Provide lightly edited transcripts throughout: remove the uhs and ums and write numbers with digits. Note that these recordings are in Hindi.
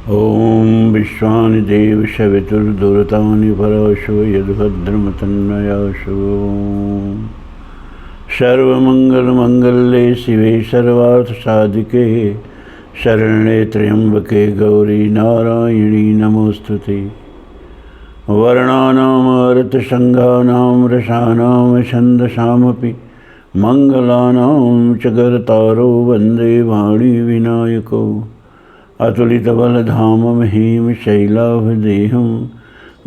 ॐ विश्वानि देव सवितुर्दुरतानि पराशो यद्भद्रं तन्नयाशो। सर्वमङ्गलमङ्गल्ये शिवे सर्वार्थसाधिके शरण्ये त्र्यम्बके गौरी नारायणी नमोऽस्तुते। वर्णानामर्थसङ्घानां रसानां छन्दसामपि मङ्गलानां च कर्तारो वन्दे वाणी विनायको। अतुलितबलधामं हेमशैलाभदेहं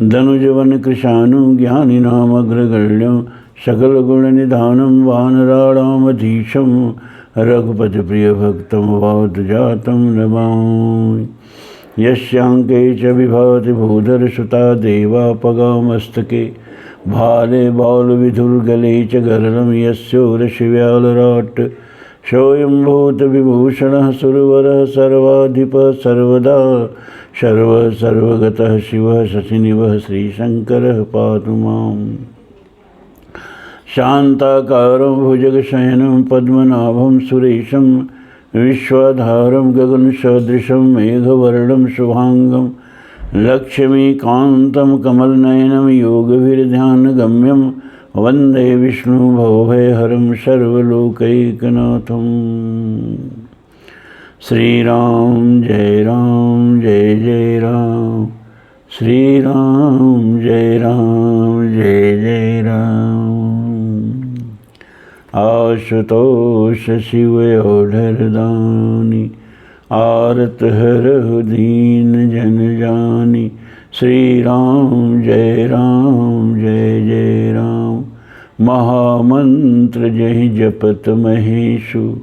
धनुजवनकृशानं ज्ञानिनामग्रगण्यं सकलगुणनिधानं वानराणामधीशं रघुपतिप्रियभक्तं वातजातं नमामि। यस्याङ्के च विभवति भूधरसुता देवापगामस्तके भाले बालविधुर्गले च गरलं यस्योरशिव्यालराट् सोऽयंभूतविभूषणः सुरवरः सर्वाधिपः सर्वदा सर्वगतः शिवः शशिनिवः श्रीशङ्करः पातु माम्। शान्ताकारं भुजगशयनं पद्मनाभं सुरेशं विश्वाधारं गगनसदृशं मेघवर्णं शुभांगं लक्ष्मीकान्तं कमलनयनं योगभिर्ध्यानगम्यं वन्दे विष्णु भवभयहरं सर्वलोकैकनाथं। श्रीराम जय जय राम, श्रीराम जय जय राम। आशुतोष शिवयोधरदानि आरत हरहु दीन जन जानी। श्रीराम जय जय राम। महामंत्र जहि जपत महेशु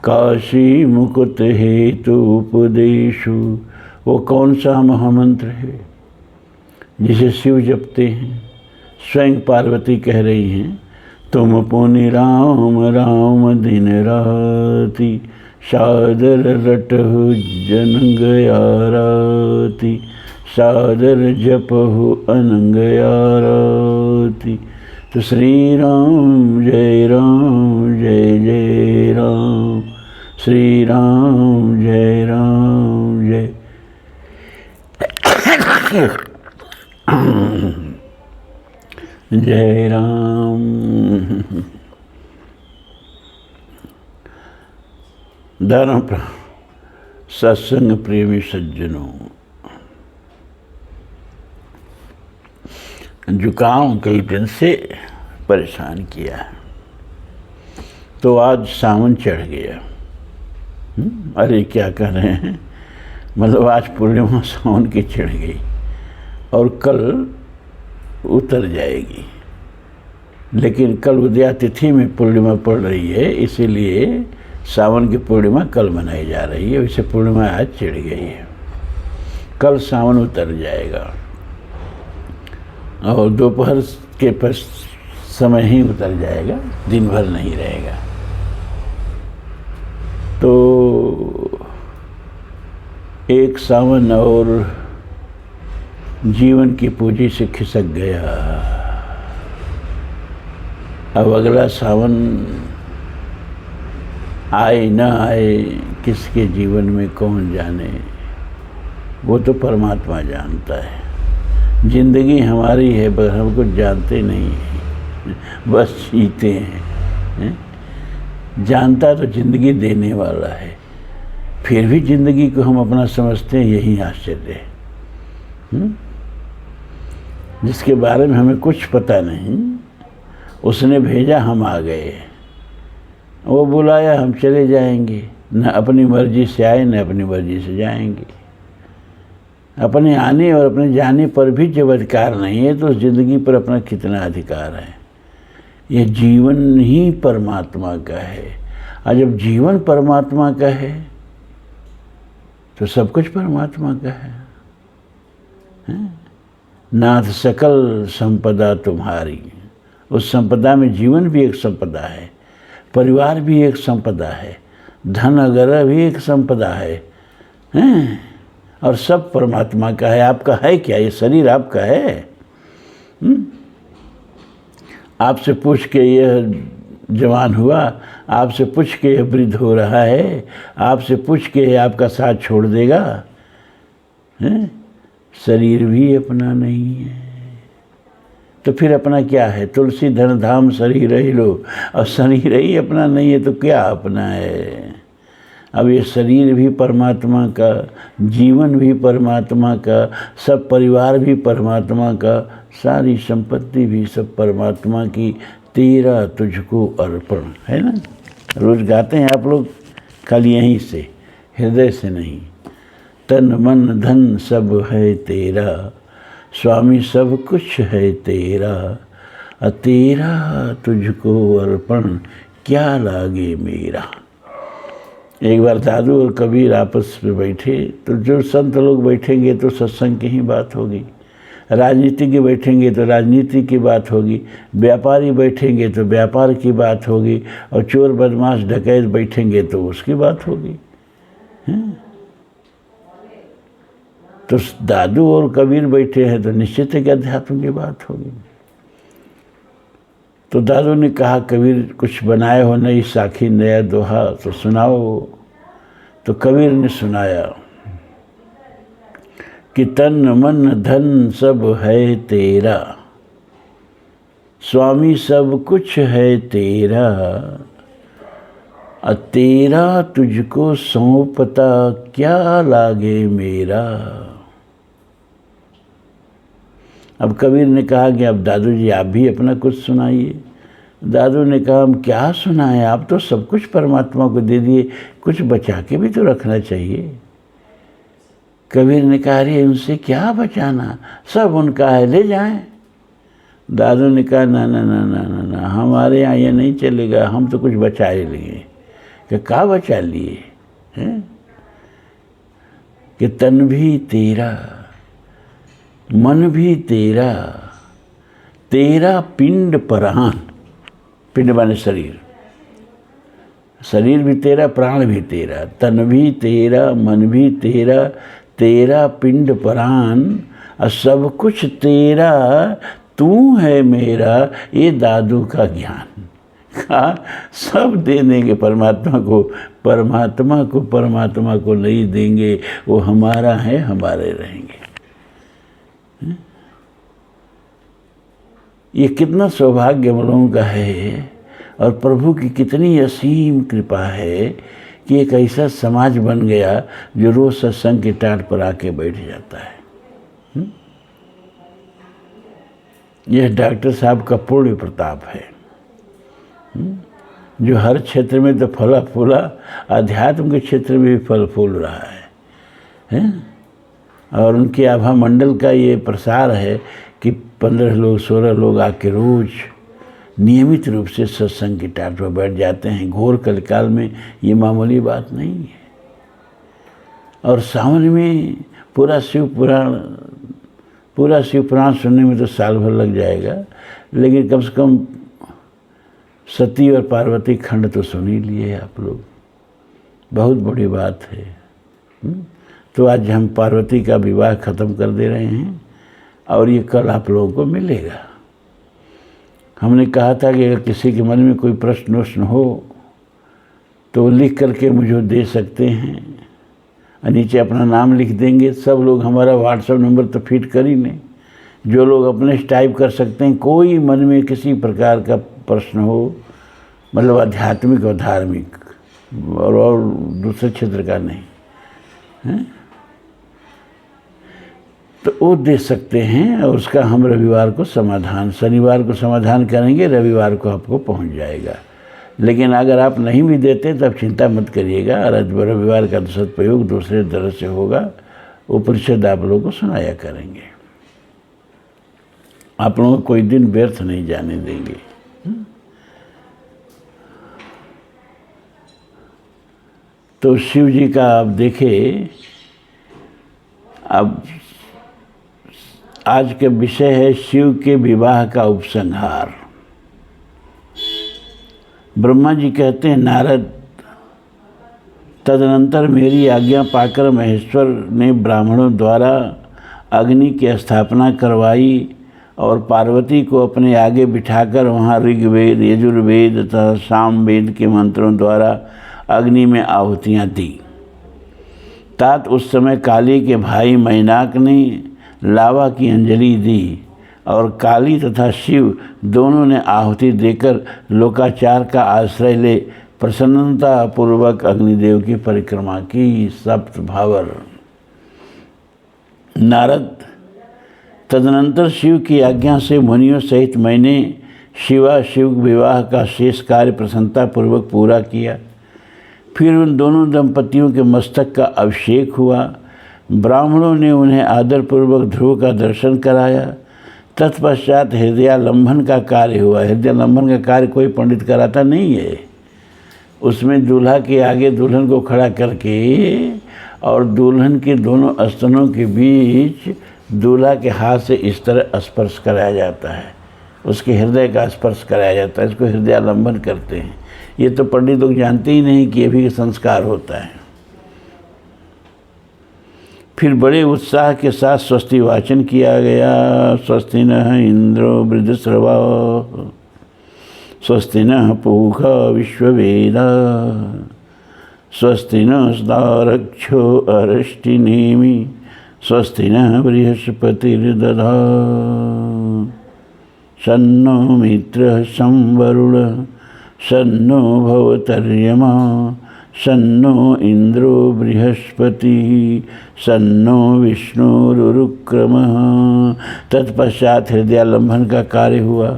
काशी मुकुट हेतु उपदेशु। वो कौन सा महामंत्र है जिसे शिव जपते हैं? स्वयं पार्वती कह रही हैं, तुम पुनि राम राम दिन राति सादर रटहु जनंग आरती। सादर जपहु अनंग आरती। तो श्री राम जय जय राम, श्री राम जय जय राम। धर्म सत्संग प्रेमी सज्जनों, जुकाम कई दिन से परेशान किया है, तो आज सावन चढ़ गया। अरे क्या कर रहे हैं, मतलब आज पूर्णिमा सावन की चढ़ गई और कल उतर जाएगी। लेकिन कल उदया तिथि में पूर्णिमा पड़ रही है, इसीलिए सावन की पूर्णिमा कल मनाई जा रही है। वैसे पूर्णिमा आज चढ़ गई है, कल सावन उतर जाएगा और दोपहर के समय ही उतर जाएगा, दिन भर नहीं रहेगा। तो एक सावन और जीवन की पूंजी से खिसक गया। अब अगला सावन आए न आए किसके जीवन में कौन जाने, वो तो परमात्मा जानता है। जिंदगी हमारी है, बस हम कुछ जानते नहीं हैं, बस जीते हैं। जानता तो जिंदगी देने वाला है, फिर भी जिंदगी को हम अपना समझते हैं, यही आश्चर्य है। जिसके बारे में हमें कुछ पता नहीं, उसने भेजा, हम आ गए। वो बुलाया, हम चले जाएंगे। न अपनी मर्जी से आए, न अपनी मर्जी से जाएंगे। अपने आने और अपने जाने पर भी जब अधिकार नहीं है, तो उस जिंदगी पर अपना कितना अधिकार है? ये जीवन ही परमात्मा का है, और जब जीवन परमात्मा का है तो सब कुछ परमात्मा का है। नाथ सकल संपदा तुम्हारी। उस संपदा में जीवन भी एक संपदा है, परिवार भी एक संपदा है, धन वगैरह भी एक संपदा है, और सब परमात्मा का है। आपका है क्या? ये शरीर आपका है? आपसे पूछ के यह जवान हुआ, आपसे पूछ के वृद्ध हो रहा है, आपसे पूछ के आपका साथ छोड़ देगा? हैं? शरीर भी अपना नहीं है, तो फिर अपना क्या है? तुलसी धन धाम शरीर ही लो, और शरीर ही अपना नहीं है तो क्या अपना है? अब ये शरीर भी परमात्मा का, जीवन भी परमात्मा का, सब परिवार भी परमात्मा का, सारी संपत्ति भी सब परमात्मा की, तेरा तुझको अर्पण, है ना? रोज गाते हैं आप लोग, खाली यहीं से, हृदय से नहीं। तन मन धन सब है तेरा, स्वामी सब कुछ है तेरा, तेरा तुझको अर्पण, क्या लागे मेरा। एक बार दादू और कबीर आपस में बैठे, तो जो संत लोग बैठेंगे तो सत्संग की ही बात होगी, राजनीति के बैठेंगे तो राजनीति की बात होगी, व्यापारी बैठेंगे तो व्यापार की बात होगी, और चोर बदमाश डकैत बैठेंगे तो उसकी बात होगी। तो दादू और कबीर बैठे हैं तो निश्चित है कि अध्यात्म की बात होगी। तो दादू ने कहा, कबीर कुछ बनाए हो नई साखी नया दोहा तो सुनाओ। तो कबीर ने सुनाया कि तन मन धन सब है तेरा, स्वामी सब कुछ है तेरा, तेरा तुझको सौंपता, क्या लागे मेरा। अब कबीर ने कहा कि अब दादू जी आप भी अपना कुछ सुनाइए। दादू ने कहा, हम क्या सुनाएं, आप तो सब कुछ परमात्मा को दे दिए, कुछ बचा के भी तो रखना चाहिए। कबीर ने कहा, अरे उनसे क्या बचाना, सब उनका है, ले जाएं। दादू ने कहा, ना ना ना ना ना ना, हमारे यहाँ ये नहीं चलेगा, हम तो कुछ बचा ही लिए। कि क्या बचा लिए हैं? कि तन भी तेरा, मन भी तेरा, तेरा पिंड प्राण, पिंड माने शरीर, शरीर भी तेरा, प्राण भी तेरा, तन भी तेरा, मन भी तेरा, तेरा पिंड प्राण, और सब कुछ तेरा, तू है मेरा, ये दादू का ज्ञान। सब दे देंगे परमात्मा को, परमात्मा को परमात्मा को नहीं देंगे, वो हमारा है, हमारे रहेंगे। ये कितना सौभाग्य हम लोगों का है, और प्रभु की कितनी असीम कृपा है कि एक ऐसा समाज बन गया जो रोज सत्संग की टाट पर आके बैठ जाता है। यह डॉक्टर साहब का पूर्ण प्रताप है, जो हर क्षेत्र में तो फला फूला, आध्यात्म के क्षेत्र में भी फल फूल रहा है? और उनके आभा मंडल का ये प्रसार है कि 15 लोग 16 लोग आके रोज नियमित रूप से सत्संग की टाट पर बैठ जाते हैं। घोर कलिकाल में ये मामूली बात नहीं है। और सावन में पूरा शिव पुराण सुनने में तो साल भर लग जाएगा, लेकिन कम से कम सती और पार्वती खंड तो सुन ही लिए आप लोग, बहुत बड़ी बात है। तो आज हम पार्वती का विवाह ख़त्म कर दे रहे हैं, और ये कल आप लोगों को मिलेगा। हमने कहा था कि अगर किसी के मन में कोई प्रश्न हो तो लिख करके मुझे दे सकते हैं, और नीचे अपना नाम लिख देंगे। सब लोग हमारा व्हाट्सएप नंबर तो फीड कर ही नहीं, जो लोग अपने टाइप कर सकते हैं। कोई मन में किसी प्रकार का प्रश्न हो, मतलब आध्यात्मिक और धार्मिक और दूसरे क्षेत्र का नहीं है, तो वो दे सकते हैं, और उसका हम रविवार को समाधान, शनिवार को समाधान करेंगे, रविवार को आपको पहुंच जाएगा। लेकिन अगर आप नहीं भी देते तब चिंता मत करिएगा, रविवार का सदुपयोग दूसरे तरह से होगा, उपनिषद आप लोगों को सुनाया करेंगे। आप लोगों को कोई दिन व्यर्थ नहीं जाने देंगे। तो शिव जी का आप देखें, अब आज का विषय है शिव के विवाह का उपसंहार। ब्रह्मा जी कहते हैं, नारद, तदनंतर मेरी आज्ञा पाकर महेश्वर ने ब्राह्मणों द्वारा अग्नि की स्थापना करवाई, और पार्वती को अपने आगे बिठाकर वहाँ ऋग्वेद, यजुर्वेद तथा सामवेद के मंत्रों द्वारा अग्नि में आहुतियाँ दी। तात उस समय काली के भाई मैनाक ने लावा की अंजलि दी और काली तथा शिव दोनों ने आहुति देकर लोकाचार का आश्रय ले प्रसन्नता पूर्वक अग्निदेव की परिक्रमा की। सप्त भावर। नारद, तदनंतर शिव की आज्ञा से मुनियों सहित मैंने शिवा शिव विवाह का शेष कार्य प्रसन्नता पूर्वक पूरा किया। फिर उन दोनों दंपतियों के मस्तक का अभिषेक हुआ। ब्राह्मणों ने उन्हें आदरपूर्वक ध्रुव का दर्शन कराया। तत्पश्चात हृदयालंबन का कार्य हुआ। हृदयालंबन का कार्य कोई पंडित कराता नहीं है। उसमें दूल्हा के आगे दुल्हन को खड़ा करके और दुल्हन के दोनों स्तनों के बीच दूल्हा के हाथ से इस तरह स्पर्श कराया जाता है, उसके हृदय का स्पर्श कराया जाता है। इसको हृदयालंबन कहते हैं। ये तो पंडित लोग जानते ही नहीं कि ये भी संस्कार होता है। फिर बड़े उत्साह के साथ स्वस्ति वाचन किया गया। स्वस्ति नः इंद्रो वृद्धश्रवा, स्वस्ति नः पूषा विश्ववेदा, स्वस्ति नस्तारक्षो अरिष्टिनेमि, स्वस्ति नः बृहस्पतिर्दधातु। सन्नो मित्रः संवरुणः, सन्नो भवतर्यमा, सन्नो इंद्रो बृहस्पतिः, सन्नो विष्णुरुक्रमः। तत्पश्चात हृदयालंबन का कार्य हुआ।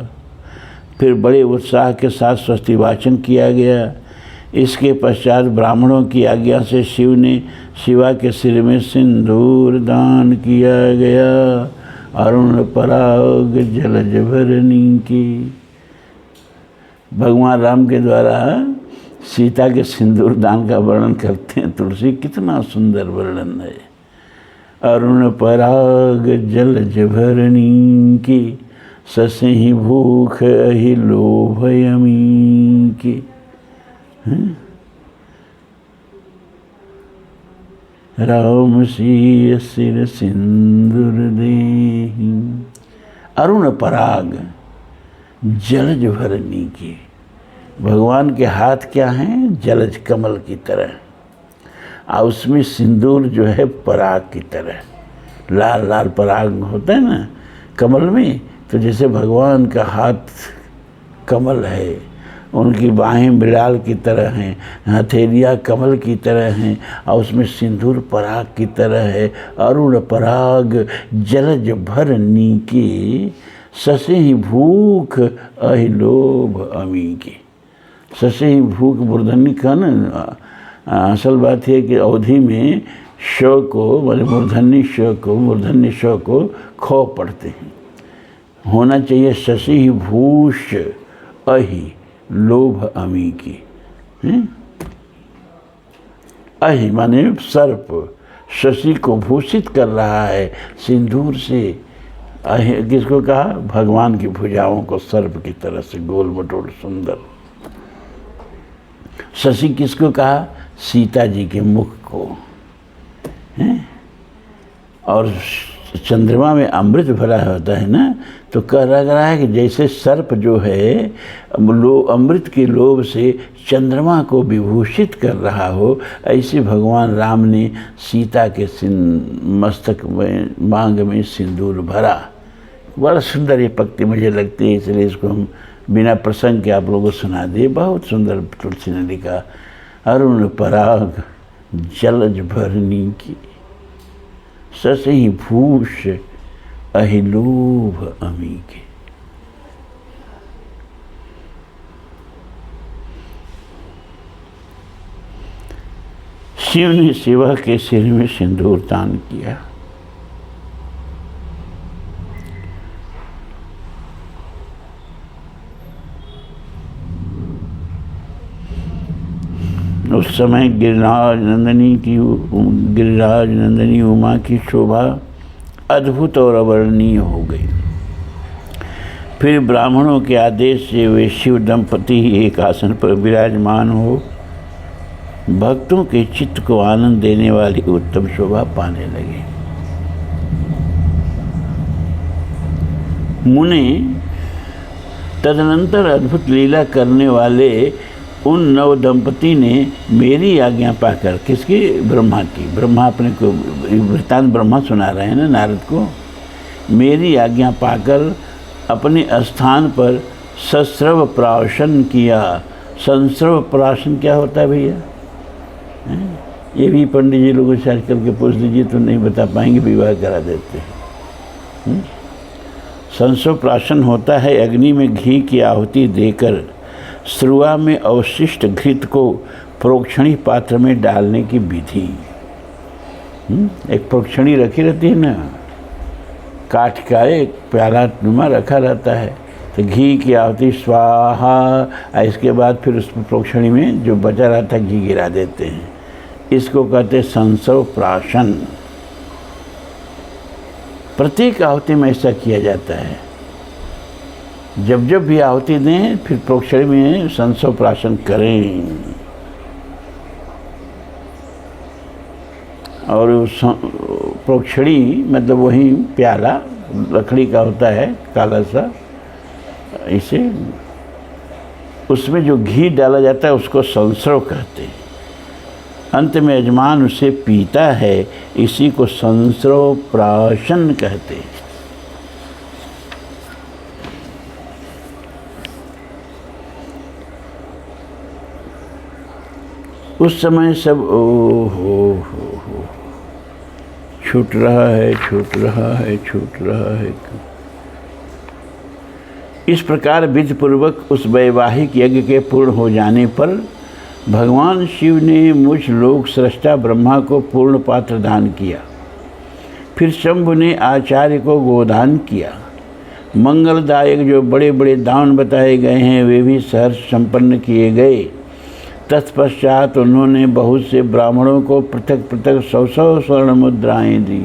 फिर बड़े उत्साह के साथ स्वस्ति वाचन किया गया। इसके पश्चात ब्राह्मणों की आज्ञा से शिव ने शिवा के सिर में सिंदूर दान किया गया। अरुण पराग जलज भरनी की। भगवान राम के द्वारा सीता के सिंदूर दान का वर्णन करते हैं तुलसी। कितना सुंदर वर्णन है। अरुण पराग जलज भरनी की, ससहि भूख अहि लोभ यमी की। राम सिय सिर सिंदूर देहि। अरुण पराग जलज भरनी की। भगवान के हाथ क्या हैं? जलज कमल की तरह, और उसमें सिंदूर जो है पराग की तरह, लाल लाल पराग होता है ना कमल में। तो जैसे भगवान का हाथ कमल है, उनकी बाहें मृणाल की तरह हैं, हथेलियाँ कमल की तरह हैं, और उसमें सिंदूर पराग की तरह है। अरुण पराग जलज भर नीके, ससे भूख अहि लोभ अमी के। ससे भूख मूर्धन्य का ना, असल बात है कि अवधि में श को मतलब मूर्धन्य श को खो पढ़ते हैं। होना चाहिए शशि भूष अहि लोभ अमी की। अहि माने सर्प शशि को भूषित कर रहा है सिंदूर से। अहि किसको कहा? भगवान की भुजाओं को सर्प की तरह से गोल मटोल सुंदर। शशि किसको कहा? सीता जी के मुख को। और चंद्रमा में अमृत भरा होता है ना, तो कह रहा है कि जैसे सर्प जो है अमृत के लोभ से चंद्रमा को विभूषित कर रहा हो, ऐसे भगवान राम ने सीता के मस्तक में मांग में सिंदूर भरा। बड़ा सुंदर ये पंक्ति मुझे लगती है, इसलिए इसको हम बिना प्रसंग के आप लोगों को सुना दिए। बहुत सुंदर तुलसी ने लिखा। अरुण पराग जलज भरनी की, ससहि भूष अहि लोभ अमी के। शिव ने शिवा के सिर में सिंदूर दान किया। उस समय गिरिराज नंदिनी उमा की शोभा अद्भुत और अवर्णनीय हो गई। फिर ब्राह्मणों के आदेश से वे शिव दंपति एक आसन पर विराजमान हो भक्तों के चित्त को आनंद देने वाली उत्तम शोभा पाने लगे। मुने तदनंतर अद्भुत लीला करने वाले उन नव दंपति ने मेरी आज्ञा पाकर, किसकी? ब्रह्मा की। ब्रह्मा अपने को वृत्तांत ब्रह्मा सुना रहे हैं ना नारद को। मेरी आज्ञा पाकर अपने स्थान पर सस्रव प्राशन किया। संस्रव प्राशन क्या होता है भैया? ये भी पंडित जी लोगों से आजकल के पूछ दीजिए तो नहीं बता पाएंगे, विवाह करा देते हैं। संस्रव प्राशन होता है अग्नि में घी की आहुति देकर स्रुआ में अवशिष्ट घृत को प्रोक्षणी पात्र में डालने की विधि। एक प्रोक्षणी रखी रहती है ना, काठ का एक प्याला नुमा रखा रहता है, तो घी की आहुति स्वाहा, इसके बाद फिर उस प्रोक्षणी में जो बचा रहता है घी गिरा देते हैं। इसको कहते संस्रव प्राशन। प्रत्येक आहुति में ऐसा किया जाता है। जब जब भी आहुति दें फिर प्रोक्षणी में संस्रव प्राशन करें। और प्रोक्षणी मतलब वही प्याला लकड़ी का होता है काला सा, इसे उसमें जो घी डाला जाता है उसको संस्रव कहते हैं। अंत में यजमान उसे पीता है, इसी को संस्रव प्राशन कहते हैं। उस समय सब हो छूट रहा है, छूट रहा है, छूट रहा है। इस प्रकार विधि पूर्वक उस वैवाहिक यज्ञ के पूर्ण हो जाने पर भगवान शिव ने मुझ लोक सृष्टा ब्रह्मा को पूर्ण पात्र दान किया। फिर शंभु ने आचार्य को गोदान किया। मंगलदायक जो बड़े बड़े दान बताए गए हैं वे भी सहर्ष संपन्न किए गए। तत्पश्चात उन्होंने बहुत से ब्राह्मणों को पृथक पृथक 100 स्वर्ण मुद्राएं दी,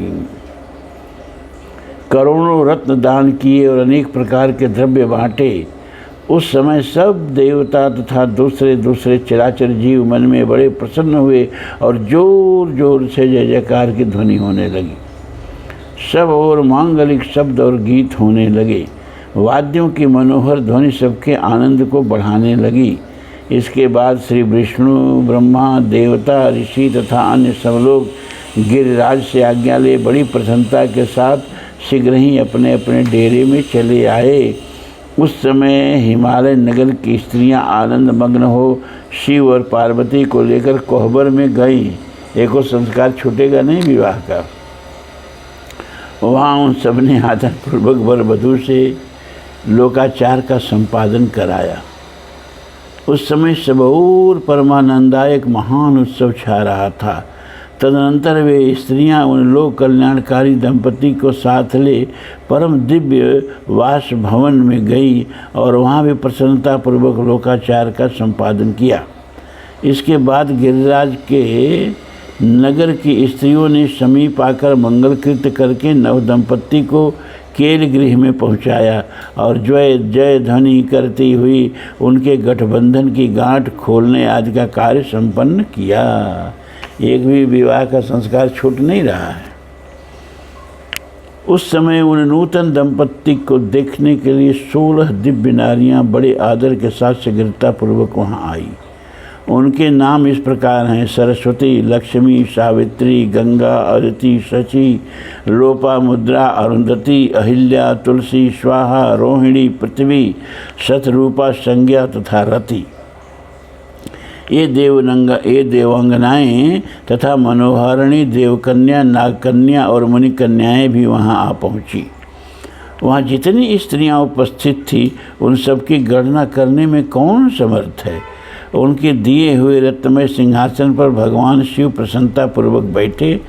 करोड़ों रत्न दान किए और अनेक प्रकार के द्रव्य बांटे। उस समय सब देवता तथा दूसरे दूसरे चराचर जीव मन में बड़े प्रसन्न हुए और जोर जोर से जय जयकार की ध्वनि होने लगी। सब और मांगलिक शब्द और गीत होने लगे। वाद्यों की मनोहर ध्वनि सबके आनंद को बढ़ाने लगी। इसके बाद श्री विष्णु, ब्रह्मा, देवता, ऋषि तथा अन्य सब लोग गिरिराज से आज्ञा ले बड़ी प्रसन्नता के साथ शीघ्र ही अपने अपने डेरे में चले आए। उस समय हिमालय नगर की स्त्रियां आनंद मग्न हो शिव और पार्वती को लेकर कोहबर में गई। एक और संस्कार छूटेगा नहीं विवाह का। वहाँ उन सब ने आदरपूर्वक वर वधू से लोकाचार का संपादन कराया। उस समय सब और परमानंदायक महान उत्सव छा रहा था। तदनंतर वे स्त्रियां उन लोक कल्याणकारी दंपति को साथ ले परम दिव्य वास भवन में गई और वहाँ भी प्रसन्नतापूर्वक लोकाचार का संपादन किया। इसके बाद गिरिराज के नगर की स्त्रियों ने समीप आकर मंगलकृत्य करके नव दंपति को केल गृह में पहुंचाया और जय जय ध्वनि करती हुई उनके गठबंधन की गांठ खोलने आदि का कार्य संपन्न किया। एक भी विवाह का संस्कार छूट नहीं रहा है। उस समय उन नूतन दंपति को देखने के लिए 16 दिव्य नारियां बड़े आदर के साथ शीघ्रतापूर्वक वहां आई। उनके नाम इस प्रकार हैं: सरस्वती, लक्ष्मी, सावित्री, गंगा, अदिति, शची, लोपामुद्रा, अरुंधति, अहिल्या, तुलसी, स्वाहा, रोहिणी, पृथ्वी, शतरूपा, संज्ञा तथा रति। ये देवांगनाएँ तथा मनोहारिणी देवकन्या, नागकन्या और मुनिकन्याएँ भी वहाँ आ पहुँची। वहाँ जितनी स्त्रियाँ उपस्थित थी उन सबकी गणना करने में कौन समर्थ है। उनके दिए हुए रत्नमय सिंहासन पर भगवान शिव प्रसन्नतापूर्वक बैठे।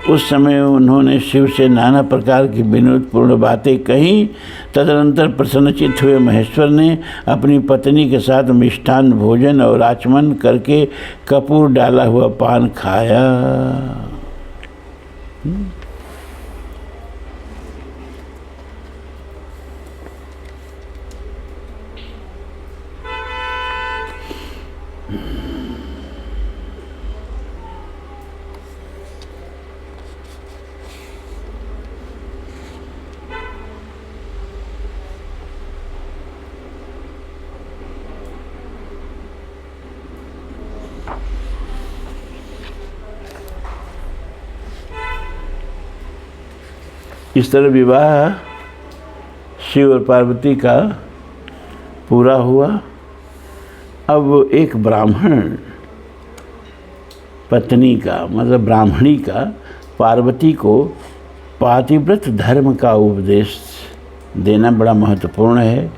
उस समय उन्होंने शिव से नाना प्रकार की विनोदपूर्ण बातें कहीं। तदनंतर प्रसन्नचित्त हुए महेश्वर ने अपनी पत्नी के साथ मिष्ठान भोजन और आचमन करके कपूर डाला हुआ पान खाया। इस तरह विवाह शिव और पार्वती का पूरा हुआ। अब एक ब्राह्मण पत्नी का, मतलब ब्राह्मणी का, पार्वती को पातिव्रत धर्म का उपदेश देना बड़ा महत्वपूर्ण है।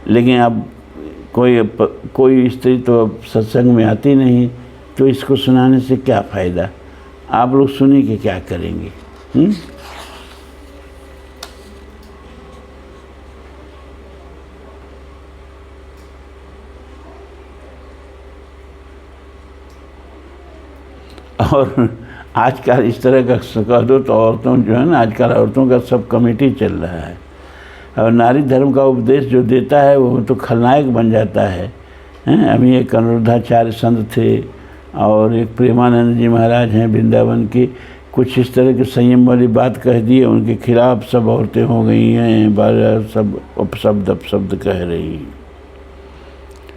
लेकिन अब कोई स्त्री तो अब सत्संग में आती नहीं, तो इसको सुनाने से क्या फ़ायदा। आप लोग सुनिए कि क्या करेंगे। और आजकल इस तरह का कह दो तो औरतों जो है ना, आजकल औरतों का सब कमेटी चल रहा है, और नारी धर्म का उपदेश जो देता है वो तो खलनायक बन जाता है। अभी एक अनुरुद्धाचार्य संत थे और एक प्रेमानंद जी महाराज हैं वृंदावन के, कुछ इस तरह के संयम वाली बात कह दी है, उनके खिलाफ सब औरतें हो गई हैं, सब अपशब्द कह रही हैं।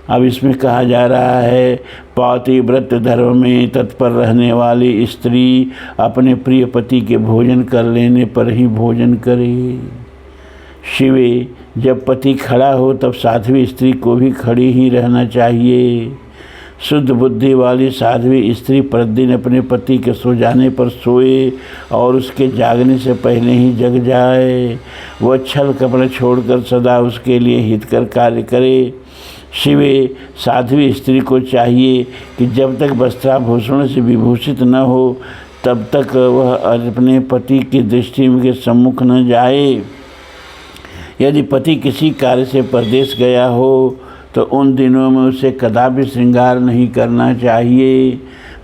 अब इसमें कहा जा रहा है पातिव्रत धर्म में तत्पर रहने वाली स्त्री अपने प्रिय पति के भोजन कर लेने पर ही भोजन करे। शिवे, जब पति खड़ा हो तब साध्वी स्त्री को भी खड़ी ही रहना चाहिए। शुद्ध बुद्धि वाली साध्वी स्त्री प्रतिदिन अपने पति के सो जाने पर सोए और उसके जागने से पहले ही जग जाए। वह छल कपट छोड़कर सदा उसके लिए हितकर कार्य करे। शिवे, साध्वी स्त्री को चाहिए कि जब तक वस्त्राभूषण से विभूषित न हो तब तक वह अपने पति की दृष्टि के सम्मुख न जाए। यदि पति किसी कार्य से परदेश गया हो तो उन दिनों में उसे कदापि श्रृंगार नहीं करना चाहिए।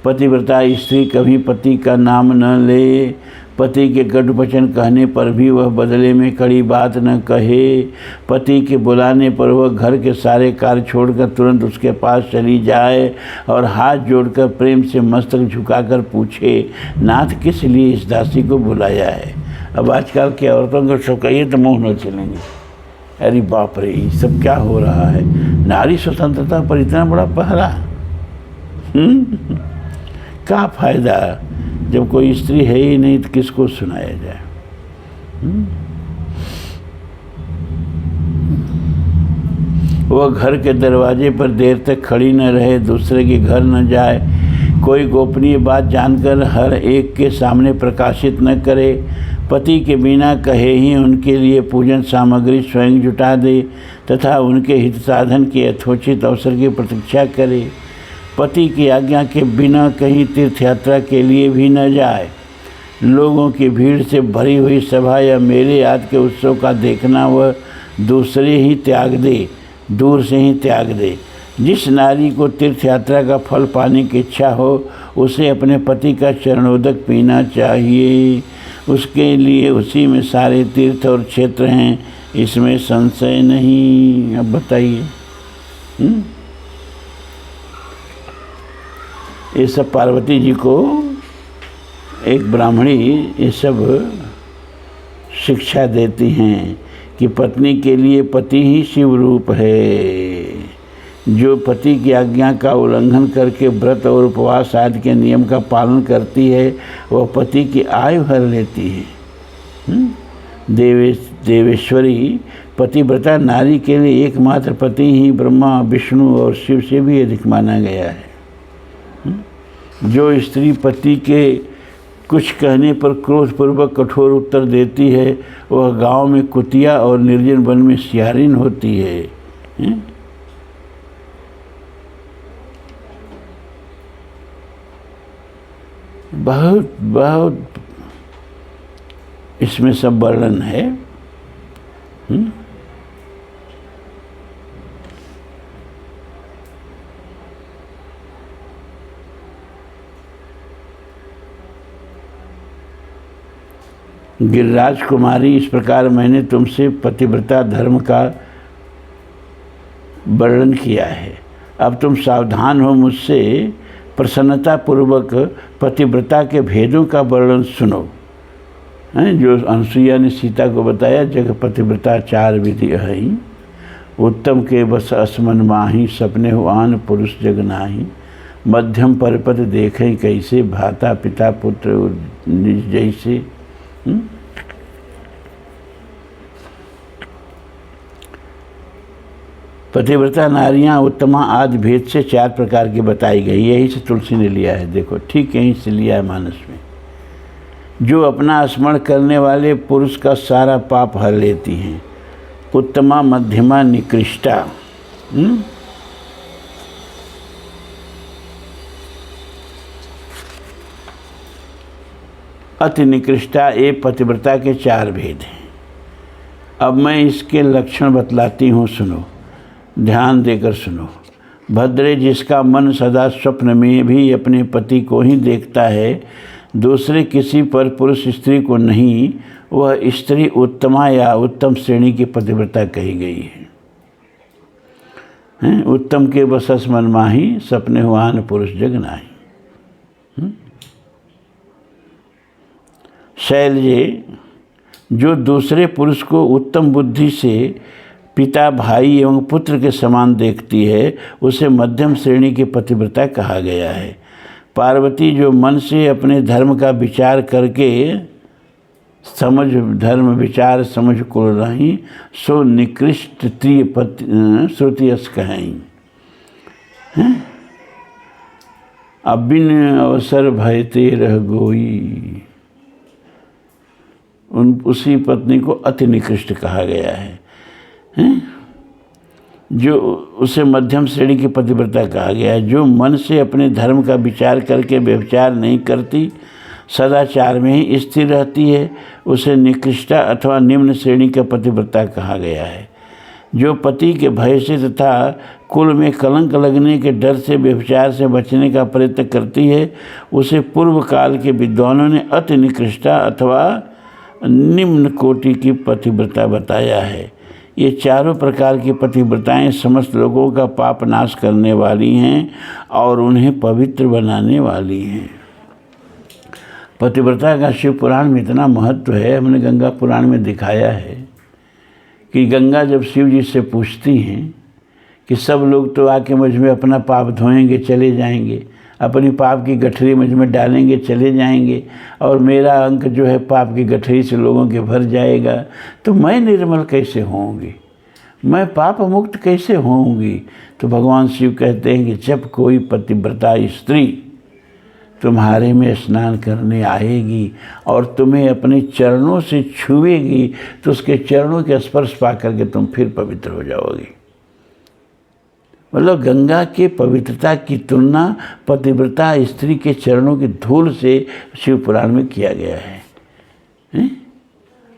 पतिव्रता स्त्री कभी पति का नाम न ले। पति के कटु वचन कहने पर भी वह बदले में कड़ी बात न कहे। पति के बुलाने पर वह घर के सारे कार्य छोड़कर तुरंत उसके पास चली जाए और हाथ जोड़कर प्रेम से मस्तक झुकाकर पूछे, नाथ किस लिए इस दासी को बुलाया है। अब आजकल की औरतों को सब कहिए तो मुँह न चलेंगे, अरे बाप रे ये सब क्या हो रहा है। नारी स्वतंत्रता पर इतना बड़ा पहरा, क्या फ़ायदा जब कोई स्त्री है ही नहीं तो किसको सुनाया जाए। वह घर के दरवाजे पर देर तक खड़ी न रहे, दूसरे के घर न जाए, कोई गोपनीय बात जानकर हर एक के सामने प्रकाशित न करे। पति के बिना कहे ही उनके लिए पूजन सामग्री स्वयं जुटा दे तथा उनके हित साधन के यथोचित अवसर की प्रतीक्षा करे। पति की आज्ञा के बिना कहीं तीर्थ यात्रा के लिए भी न जाए। लोगों की भीड़ से भरी हुई सभा या मेले आदि के उत्सव का देखना वह दूर से ही त्याग दे। जिस नारी को तीर्थ यात्रा का फल पाने की इच्छा हो उसे अपने पति का चरणोदक पीना चाहिए। उसके लिए उसी में सारे तीर्थ और क्षेत्र हैं, इसमें संशय नहीं। अब बताइए, ये सब पार्वती जी को एक ब्राह्मणी ये सब शिक्षा देती हैं कि पत्नी के लिए पति ही शिव रूप है। जो पति की आज्ञा का उल्लंघन करके व्रत और उपवास आदि के नियम का पालन करती है वह पति की आयु हर लेती है। देवेश्वरी पतिव्रता नारी के लिए एकमात्र पति ही ब्रह्मा, विष्णु और शिव से भी अधिक माना गया है। जो स्त्री पति के कुछ कहने पर क्रोधपूर्वक कठोर उत्तर देती है वह गांव में कुतिया और निर्जन वन में सियारिन होती है। बहुत बहुत इसमें सब वर्णन है। गिरिराज कुमारी, इस प्रकार मैंने तुमसे पतिव्रता धर्म का वर्णन किया है। अब तुम सावधान हो, मुझसे प्रसन्नता पूर्वक पतिव्रता के भेदों का वर्णन सुनो। जो अनुसुईया ने सीता को बताया, जग पतिव्रता चार विधि है, उत्तम के बस असमन माही, सपने हो आन पुरुष जग नाही, मध्यम परपद देखें कैसे, भाता पिता पुत्र निज जैसे। पतिव्रता नारियां उत्तमा आदि भेद से 4 प्रकार की बताई गई। यही से तुलसी ने लिया है, देखो ठीक यहीं से लिया है मानस में। जो अपना स्मरण करने वाले पुरुष का सारा पाप हर लेती हैं। उत्तमा, मध्यमा, निकृष्टा। अति निकृष्टा ये पतिव्रता के 4 भेद हैं। अब मैं इसके लक्षण बतलाती हूँ, सुनो, ध्यान देकर सुनो। भद्रे, जिसका मन सदा स्वप्न में भी अपने पति को ही देखता है, दूसरे किसी पर पुरुष स्त्री को नहीं, वह स्त्री उत्तमा या उत्तम श्रेणी की पतिव्रता कही गई है। उत्तम के बसस मन माही, सपने हुआन पुरुष जग नाही। शैलजे, जो दूसरे पुरुष को उत्तम बुद्धि से पिता, भाई एवं पुत्र के समान देखती है, उसे मध्यम श्रेणी की पतिव्रता कहा गया है। पार्वती, जो मन से अपने धर्म का विचार करके समझ धर्म विचार समझ को रही, सो निकृष्ट त्रिय पति श्रुतियस कहीं। अब बिन अवसर भयते रह गोई, उसी पत्नी को अति निकृष्ट कहा गया है। जो उसे मध्यम श्रेणी की पतिव्रता कहा गया है। जो मन से अपने धर्म का विचार करके व्यभिचार नहीं करती, सदाचार में ही स्थिर रहती है, उसे निकृष्टा अथवा निम्न श्रेणी का पतिव्रता कहा गया है। जो पति के भय से तथा कुल में कलंक लगने के डर से व्यभिचार से बचने का प्रयत्न करती है, उसे पूर्व काल के विद्वानों ने अति निकृष्टा अथवा निम्न कोटि की पतिव्रता बताया है। ये चारों प्रकार की पतिव्रताएं समस्त लोगों का पाप नाश करने वाली हैं और उन्हें पवित्र बनाने वाली हैं। पतिव्रता का शिव पुराण में इतना महत्व है, हमने गंगा पुराण में दिखाया है कि गंगा जब शिव जी से पूछती हैं कि सब लोग तो आके मुझ में अपना पाप धोएंगे चले जाएंगे, अपनी पाप की गठरी मुझ में डालेंगे चले जाएंगे, और मेरा अंक जो है पाप की गठरी से लोगों के भर जाएगा, तो मैं निर्मल कैसे होऊंगी, मैं पाप मुक्त कैसे होऊंगी। तो भगवान शिव कहते हैं कि जब कोई पतिव्रता स्त्री तुम्हारे में स्नान करने आएगी और तुम्हें अपने चरणों से छुएगी, तो उसके चरणों के स्पर्श पा करके तुम फिर पवित्र हो जाओगी। मतलब गंगा के पवित्रता की तुलना पतिव्रता स्त्री के चरणों की धूल से शिव पुराण में किया गया है।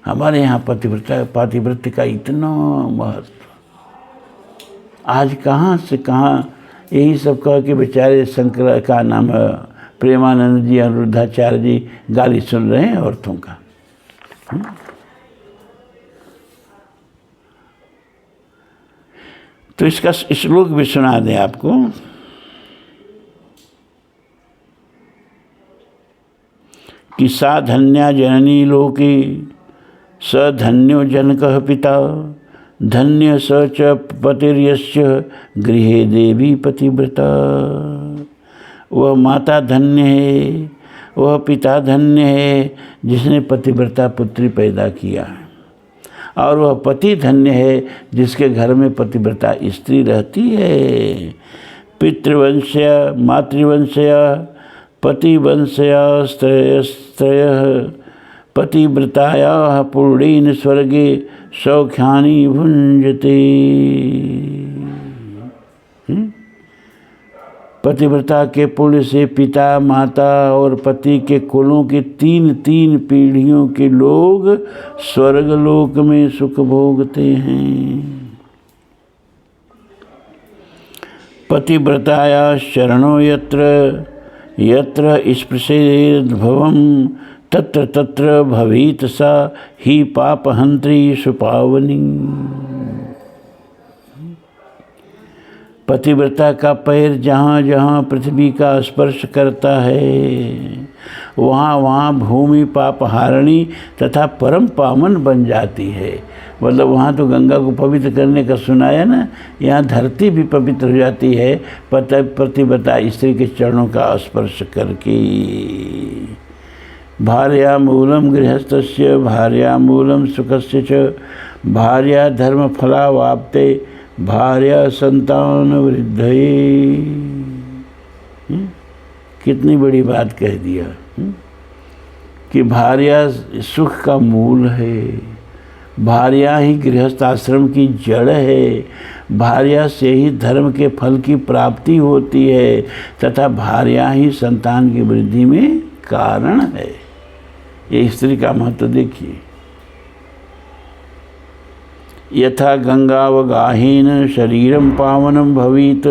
हमारे यहाँ पतिव्रत का इतना महत्व, आज कहाँ से कहाँ यही सब कह के बेचारे शंकर का नाम प्रेमानंद जी, अनिरुद्धाचार्य जी गाली सुन रहे हैं औरतों का। तो इसका श्लोक भी सुना दें आपको। कि सा धन्या जननी लोके, स धन्यो जनकः पिता, धन्य स च पतिर्यस्य गृहे देवी पतिव्रता। वह माता धन्य है, वह पिता धन्य है जिसने पतिव्रता पुत्री पैदा किया, और वह पति धन्य है जिसके घर में पतिव्रता स्त्री रहती है। पितृवंश्य मातृवंश्य पतिवंश्य स्त्रयः पतिव्रतायाः पूर्णेन स्वर्गे सौख्यानि भुंजते। पतिव्रता के पुण्य से पिता, माता और पति के कुलों के 3-3 पीढ़ियों के लोग स्वर्गलोक में सुख भोगते हैं। पतिव्रताया शरणो यत्र यत्र स्पृशेद भवम तत्र तत्र भवेत सा ही पापहंत्री सुपावनी। पतिव्रता का पैर जहाँ जहाँ पृथ्वी का स्पर्श करता है, वहाँ वहाँ भूमि पापहारिणी तथा परम पावन बन जाती है। मतलब वहाँ तो गंगा को पवित्र करने का सुनाया ना, यहाँ धरती भी पवित्र हो जाती है पतिव्रता स्त्री के चरणों का स्पर्श करके। भार्या मूलम गृहस्थस्य भार्या मूलम सुखस्य च भार्या धर्म फलावाप्ते भार्या संतान वृद्धये। कितनी बड़ी बात कह दिया कि भार्या सुख का मूल है, भार्या ही गृहस्थ आश्रम की जड़ है, भार्या से ही धर्म के फल की प्राप्ति होती है तथा भार्या ही संतान की वृद्धि में कारण है। ये स्त्री का महत्व देखिए। यथा गंगावगाहेन शरीरम पावनम भवेत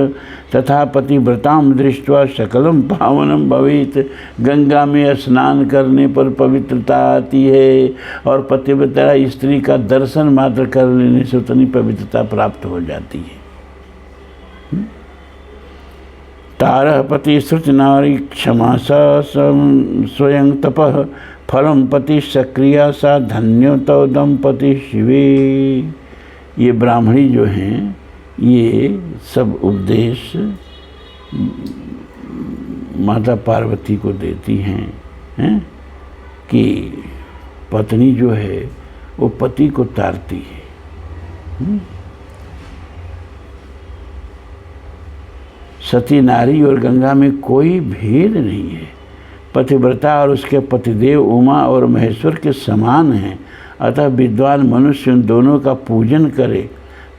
तथा पतिव्रताम दृष्ट्वा सकलम पावनम भवेत। गंगा में स्नान करने पर पवित्रता आती है और पतिव्रता स्त्री का दर्शन मात्र कर लेने से उतनी पवित्रता प्राप्त हो जाती है। तारः पति श्रुति नारी क्षमा सा स्वयं तपः फलम पति सक्रिया सा धन्यो तो दंपति शिवे। ये ब्राह्मणी जो हैं ये सब उपदेश माता पार्वती को देती हैं कि पत्नी जो है वो पति को तारती है। सती नारी और गंगा में कोई भेद नहीं है। पतिव्रता और उसके पतिदेव उमा और महेश्वर के समान हैं। अतः विद्वान मनुष्य उन दोनों का पूजन करे।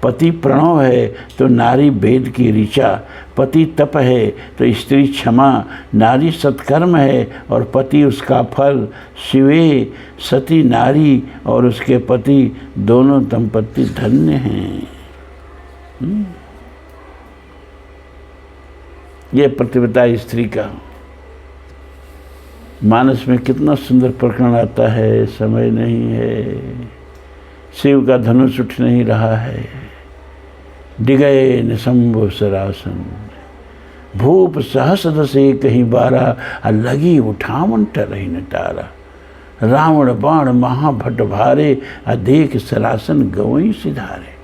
पति प्रणव है तो नारी वेद की ऋचा, पति तप है तो स्त्री क्षमा, नारी सत्कर्म है और पति उसका फल। शिवे सती नारी और उसके पति दोनों दंपति धन्य हैं। ये पतिव्रता स्त्री का मानस में कितना सुंदर प्रकरण आता है, समय नहीं है। शिव का धनुष उठ नहीं रहा है। डिगये निशंभो सरासन भूप सहस दसे कहीं बारा, लगी उठावन टरही न तारा। रावण बाण महाभट भारे, देख सरासन गवई सिधारे।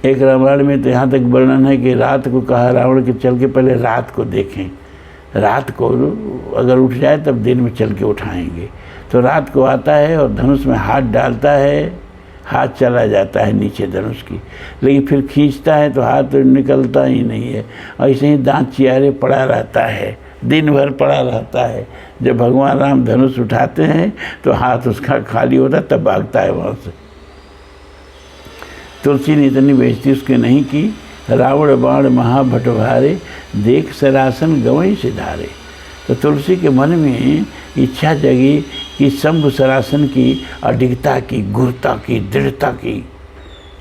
एक रामायण में तो यहाँ तक वर्णन है कि रात को कहा रावण के चल के पहले रात को देखें, रात को अगर उठ जाए तब दिन में चल के उठाएंगे। तो रात को आता है और धनुष में हाथ डालता है, हाथ चला जाता है नीचे धनुष की, लेकिन फिर खींचता है तो हाथ निकलता ही नहीं है। ऐसे ही दांत चियारे पड़ा रहता है, दिन भर पड़ा रहता है। जब भगवान राम धनुष उठाते हैं तो हाथ उसका खाली होता है, तब भागता है वहाँ से। तुलसी ने इतनी बेइज्जती उसकी नहीं की। रावण बाण महाभट भारे, देख सरासन गवई सिधारे। तो तुलसी के मन में इच्छा जगी कि शंभु सरासन की अडिगता की, गुरता की, दृढ़ता की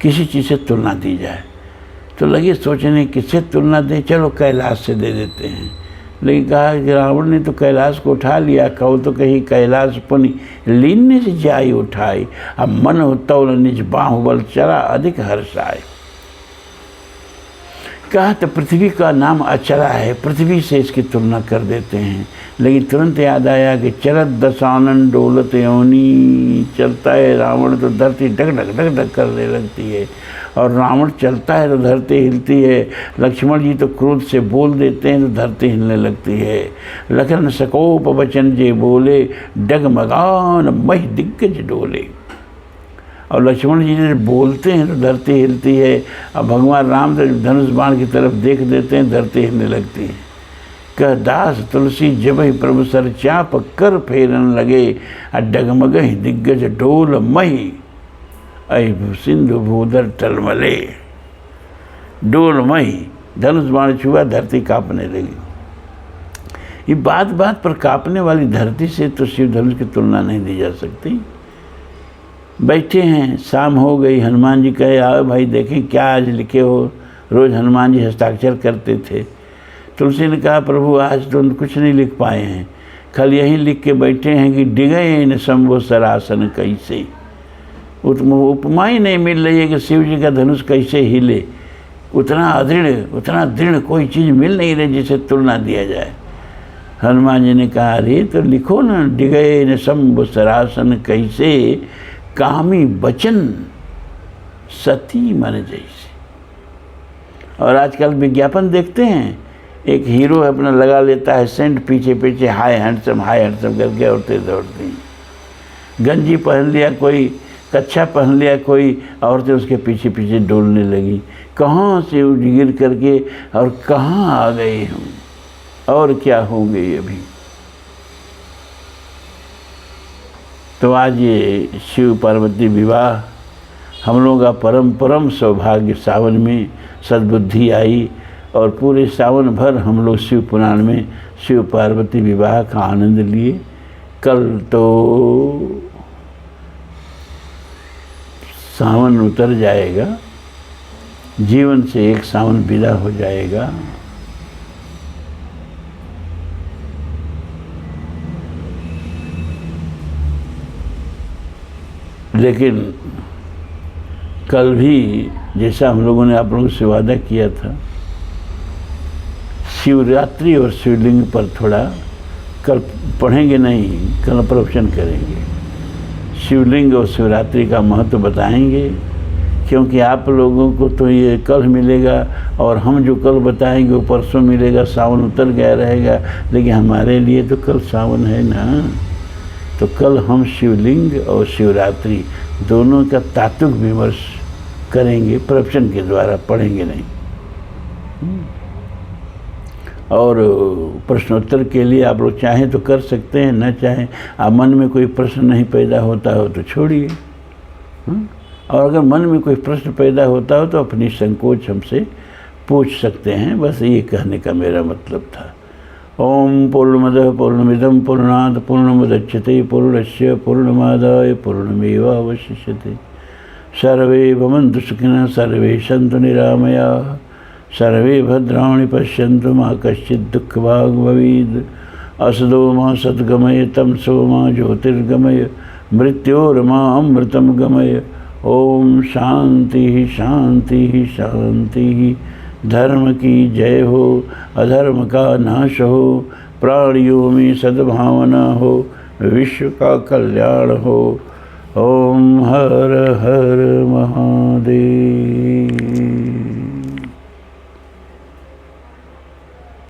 किसी चीज़ से तुलना दी जाए। तो लगे सोचने किससे तुलना दें, चलो कैलाश से दे देते हैं। लेकिन कहा कि रावण ने तो कैलाश को उठा लिया, कहो तो कहीं कैलाश पुनि लीन से जाई उठाई। अब मन हो तौल निज बाहुबल चला, अधिक हर्ष आए। कहा तो पृथ्वी का नाम अचरा है, पृथ्वी से इसकी तुलना कर देते हैं। लेकिन तुरंत याद आया कि चरत दशानन डोलत योनी। चलता है रावण तो धरती ढक ढक ढक ढक करने लगती है, और रावण चलता है तो धरती हिलती है। लक्ष्मण जी तो क्रोध से बोल देते हैं तो धरती हिलने लगती है। लखन सकोप वचन जे बोले, डगमगान मह दिग्गज डोले। और लक्ष्मण जी ने बोलते हैं तो धरती हिलती है। अब भगवान राम तो धनुष बाण की तरफ देख देते हैं, धरती हिलने लगती है। कह दास तुलसी जब ही प्रभु सर चाप कर फेरन लगे, डगमगहि दिग्गज डोल मही, ऐ सिंधु भूधर टलमले। डोल मही, धनुष बाण छुआ, धरती कांपने लगी। ये बात बात पर कांपने वाली धरती से तो शिव धनुष की तुलना नहीं दी जा सकती। बैठे हैं, शाम हो गई, हनुमान जी कहे आओ भाई देखें क्या आज लिखे हो। रोज़ हनुमान जी हस्ताक्षर करते थे। तुलसी ने कहा प्रभु आज तो कुछ नहीं लिख पाए हैं, कल यही लिख के बैठे हैं कि डिगये न शंभो सरासन कैसे। उपमा ही नहीं मिल रही है कि शिव जी का धनुष कैसे हिले। उतना दृढ़ कोई चीज़ मिल नहीं रही जिसे तुलना दिया जाए। हनुमान जी ने कहा अरे तो लिखो ना, डिगये न शंभो सरासन कैसे, कामी बचन सती मन जैसे। और आजकल विज्ञापन देखते हैं, एक हीरो अपना लगा लेता है सेंट, पीछे पीछे हाय हैंडसम करके औरतें दौड़ती हैं। गंजी पहन लिया कोई कच्छा पहन लिया कोई, औरतें उसके पीछे पीछे डोलने लगी, कहाँ से गिर करके और कहाँ आ गए हम, और क्या होंगे अभी। तो आज ये शिव पार्वती विवाह हम लोगों का परम परम सौभाग्य। सावन में सद्बुद्धि आई और पूरे सावन भर हम लोग शिव पुराण में शिव पार्वती विवाह का आनंद लिए। कल तो सावन उतर जाएगा, जीवन से एक सावन विदा हो जाएगा। लेकिन कल भी जैसा हम लोगों ने आप लोगों से वादा किया था, शिवरात्रि और शिवलिंग पर थोड़ा कल पढ़ेंगे नहीं, कल प्रवचन करेंगे। शिवलिंग और शिवरात्रि का महत्व बताएंगे, क्योंकि आप लोगों को तो ये कल मिलेगा और हम जो कल बताएंगे वो परसों मिलेगा, सावन उतर गया रहेगा। लेकिन हमारे लिए तो कल सावन है ना, तो कल हम शिवलिंग और शिवरात्रि दोनों का तात्विक विमर्श करेंगे, प्रवचन के द्वारा, पढ़ेंगे नहीं। और प्रश्नोत्तर के लिए आप लोग चाहें तो कर सकते हैं, न चाहें, आप मन में कोई प्रश्न नहीं पैदा होता हो तो छोड़िए। और अगर मन में कोई प्रश्न पैदा होता हो तो अपनी संकोच हमसे पूछ सकते हैं। बस ये कहने का मेरा मतलब था। ओम पूर्णमदः पूर्णमिदं पूर्णात् पूर्णमुदच्यते पूर्णस्य पूर्णमादाय पूर्णमेवावशिष्यते। सर्वे भवन्तु सुखिनः, सर्वे सन्तु निरामयाः, सर्वे भद्राणि पश्यन्तु, मा कश्चित् दुःखभाग् भवेत्। असतो मा सद्गमय, तमसो मा ज्योतिर्गमय, मृत्योर्मा अमृतं गमय। ओम शांति शांति शांति। धर्म की जय हो, अधर्म का नाश हो, प्राणियों में सद्भावना हो, विश्व का कल्याण हो। ओम हर हर महादेव।